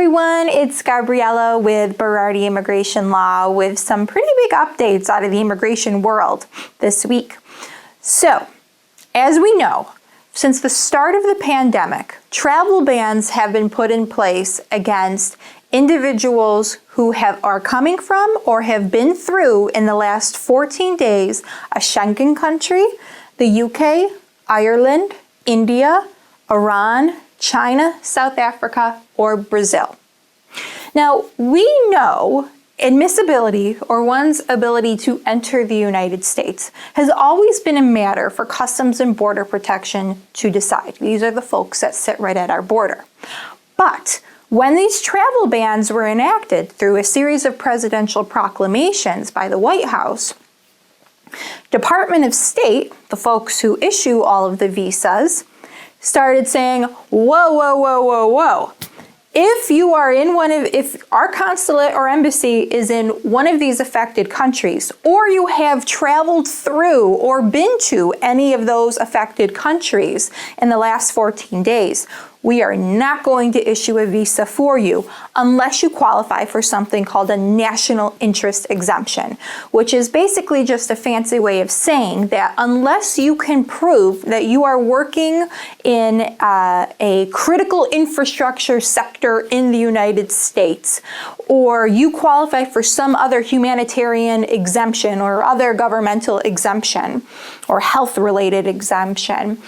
everyone, it's Gabriella with Berardi Immigration Law with some pretty big updates out of the immigration world this week. So, as we know, since the start of the pandemic, travel bans have been put in place against individuals who are coming from or have been through in the last 14 days a Schengen country, the UK, Ireland, India, Iran, China, South Africa, or Brazil. Now, we know admissibility, or one's ability to enter the United States, has always been a matter for Customs and Border Protection to decide. These are the folks that sit right at our border. But when these travel bans were enacted through a series of presidential proclamations by the White House, Department of State, the folks who issue all of the visas, started saying, whoa, whoa, whoa, whoa, whoa. If our consulate or embassy is in one of these affected countries, or you have traveled through or been to any of those affected countries in the last 14 days, we are not going to issue a visa for you unless you qualify for something called a national interest exemption, which is basically just a fancy way of saying that unless you can prove that you are working in a critical infrastructure sector in the United States, or you qualify for some other humanitarian exemption or other governmental exemption or health-related exemption,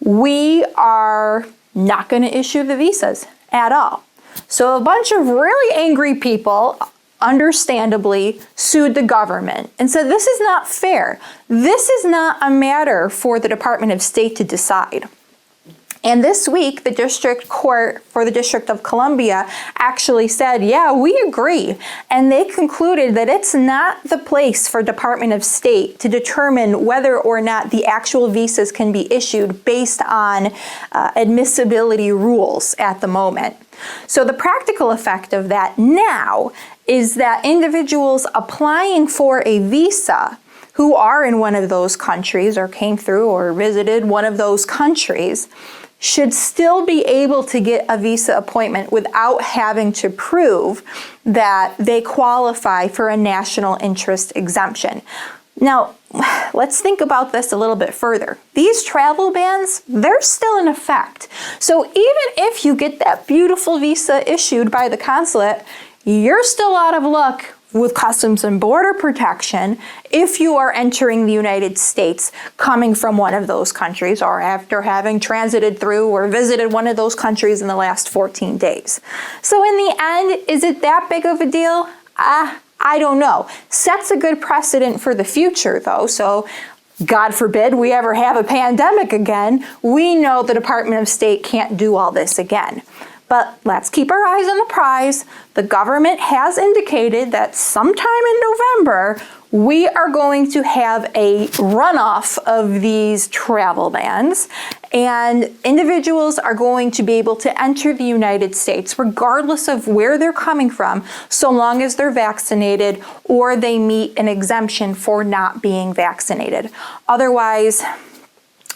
we are not going to issue the visas at all. So a bunch of really angry people, understandably, sued the government and said, this is not fair. This is not a matter for the Department of State to decide. And this week, the District Court for the District of Columbia actually said, yeah, we agree. And they concluded that it's not the place for Department of State to determine whether or not the actual visas can be issued based on admissibility rules at the moment. So the practical effect of that now is that individuals applying for a visa who are in one of those countries or came through or visited one of those countries should still be able to get a visa appointment without having to prove that they qualify for a national interest exemption. Now, let's think about this a little bit further. These travel bans, they're still in effect. So even if you get that beautiful visa issued by the consulate, you're still out of luck with Customs and Border Protection if you are entering the United States coming from one of those countries or after having transited through or visited one of those countries in the last 14 days. So in the end, is it that big of a deal? I don't know. Sets a good precedent for the future though, so God forbid we ever have a pandemic again, we know the Department of State can't do all this again. But let's keep our eyes on the prize. The government has indicated that sometime in November, we are going to have a runoff of these travel bans, and individuals are going to be able to enter the United States regardless of where they're coming from, so long as they're vaccinated or they meet an exemption for not being vaccinated. Otherwise,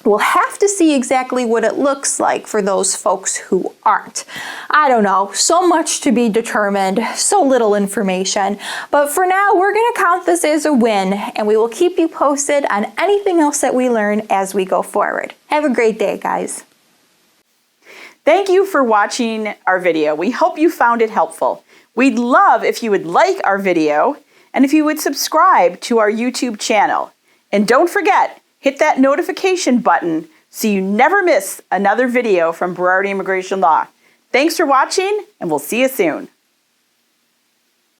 we'll have to see exactly what it looks like for those folks who aren't. I don't know, so much to be determined, so little information. But for now, we're going to count this as a win, and we will keep you posted on anything else that we learn as we go forward. Have a great day, guys. Thank you for watching our video. We hope you found it helpful. We'd love if you would like our video and if you would subscribe to our YouTube channel. And don't forget, hit that notification button so you never miss another video from Berardi Immigration Law. Thanks for watching, and we'll see you soon.